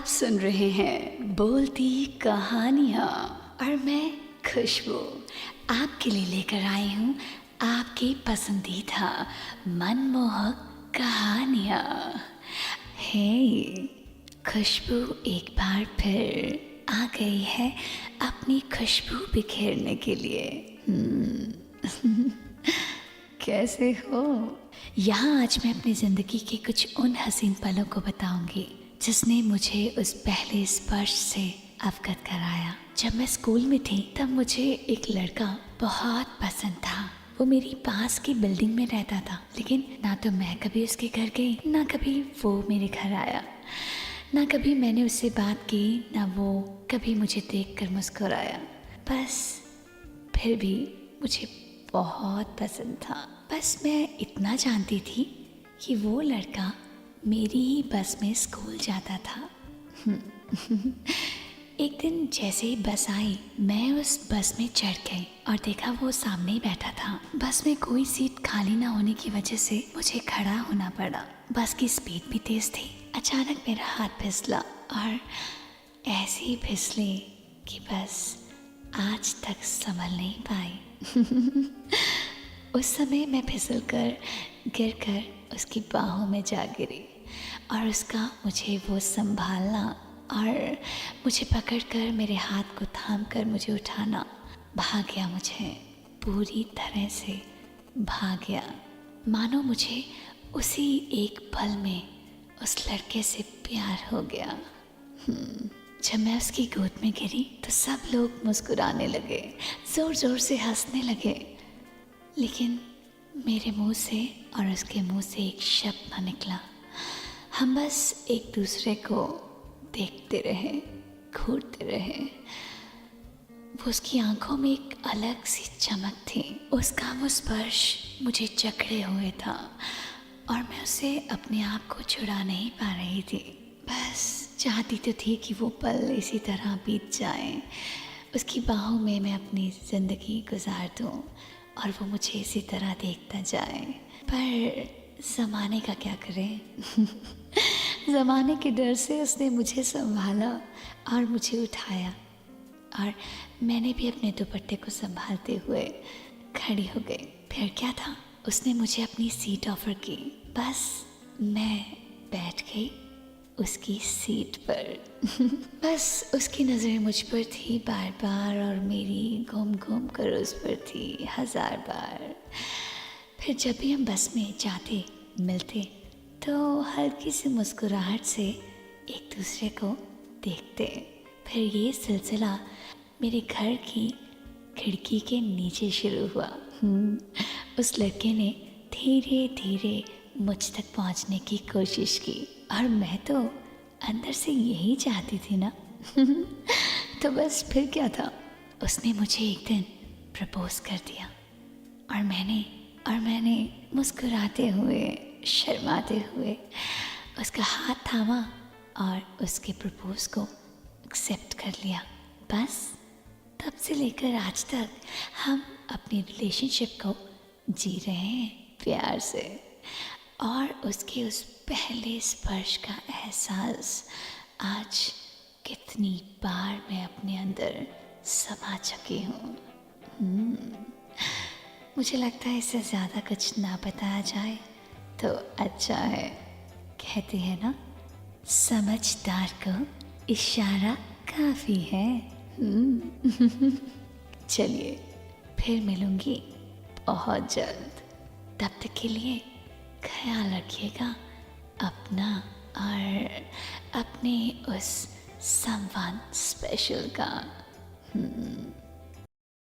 सुन रहे हैं बोलती कहानियाँ और मैं खुशबू आपके लिए लेकर आई हूँ आपकी पसंदीदा मनमोहक कहानियाँ। हे, खुशबू एक बार फिर आ गई है अपनी खुशबू बिखेरने के लिए। कैसे हो? यहाँ आज मैं अपनी ज़िंदगी के कुछ उन हसीन पलों को बताऊंगी जिसने मुझे उस पहले स्पर्श से अवगत कराया। जब मैं स्कूल में थी तब मुझे एक लड़का बहुत पसंद था। वो मेरी पास की बिल्डिंग में रहता था, लेकिन ना तो मैं कभी उसके घर गई, ना कभी वो मेरे घर आया, ना कभी मैंने उससे बात की, ना वो कभी मुझे देखकर मुस्कुराया। बस फिर भी मुझे बहुत पसंद था। बस मैं इतना जानती थी कि वो लड़का मेरी ही बस में स्कूल जाता था। एक दिन जैसे ही बस आई, मैं उस बस में चढ़ गई और देखा वो सामने ही बैठा था। बस में कोई सीट खाली ना होने की वजह से मुझे खड़ा होना पड़ा। बस की स्पीड भी तेज थी। अचानक मेरा हाथ फिसला और ऐसे ही फिसले कि बस आज तक संभल नहीं पाई। उस समय मैं फिसल कर गिर कर उसकी बाहों में जा गिरी और उसका मुझे वो संभालना और मुझे पकड़कर मेरे हाथ को थाम कर मुझे उठाना भाग गया। मुझे पूरी तरह से भाग गया, मानो मुझे उसी एक पल में उस लड़के से प्यार हो गया। जब मैं उसकी गोद में गिरी तो सब लोग मुस्कुराने लगे, ज़ोर ज़ोर से हंसने लगे, लेकिन मेरे मुंह से और उसके मुंह से एक शब्द ना निकला। हम बस एक दूसरे को देखते रहे, घूरते रहे। वो उसकी आंखों में एक अलग सी चमक थी। उसका वो स्पर्श मुझे जकड़े हुए था और मैं उसे अपने आप को छुड़ा नहीं पा रही थी। बस चाहती तो थी कि वो पल इसी तरह बीत जाए, उसकी बाहों में मैं अपनी ज़िंदगी गुजार दूँ और वो मुझे इसी तरह देखता जाए। पर ज़माने का क्या करें? ज़माने के डर से उसने मुझे संभाला और मुझे उठाया और मैंने भी अपने दुपट्टे को संभालते हुए खड़ी हो गई। फिर क्या था, उसने मुझे अपनी सीट ऑफ़र की। बस मैं बैठ गई उसकी सीट पर। बस उसकी नज़रें मुझ पर थी बार बार और मेरी घूम घूम कर उस पर थी 1000 बार। फिर जब भी हम बस में जाते मिलते तो हल्की सी मुस्कुराहट से एक दूसरे को देखते। फिर ये सिलसिला मेरे घर की खिड़की के नीचे शुरू हुआ। उस लड़के ने धीरे धीरे मुझ तक पहुंचने की कोशिश की और मैं तो अंदर से यही चाहती थी ना। तो बस फिर क्या था, उसने मुझे एक दिन प्रपोज कर दिया और मैंने मुस्कुराते हुए, शर्माते हुए उसका हाथ थामा और उसके प्रपोज को एक्सेप्ट कर लिया। बस तब से लेकर आज तक हम अपनी रिलेशनशिप को जी रहे हैं प्यार से, और उसके उस पहले स्पर्श का एहसास आज कितनी बार मैं अपने अंदर समा चुकी हूँ। मुझे लगता है इससे ज़्यादा कुछ ना बताया जाए तो अच्छा है। कहते हैं ना, समझदार को इशारा काफ़ी है। चलिए फिर मिलूँगी बहुत जल्द। तब तक के लिए ख्याल रखिएगा अपना और अपने उस समवन स्पेशल का।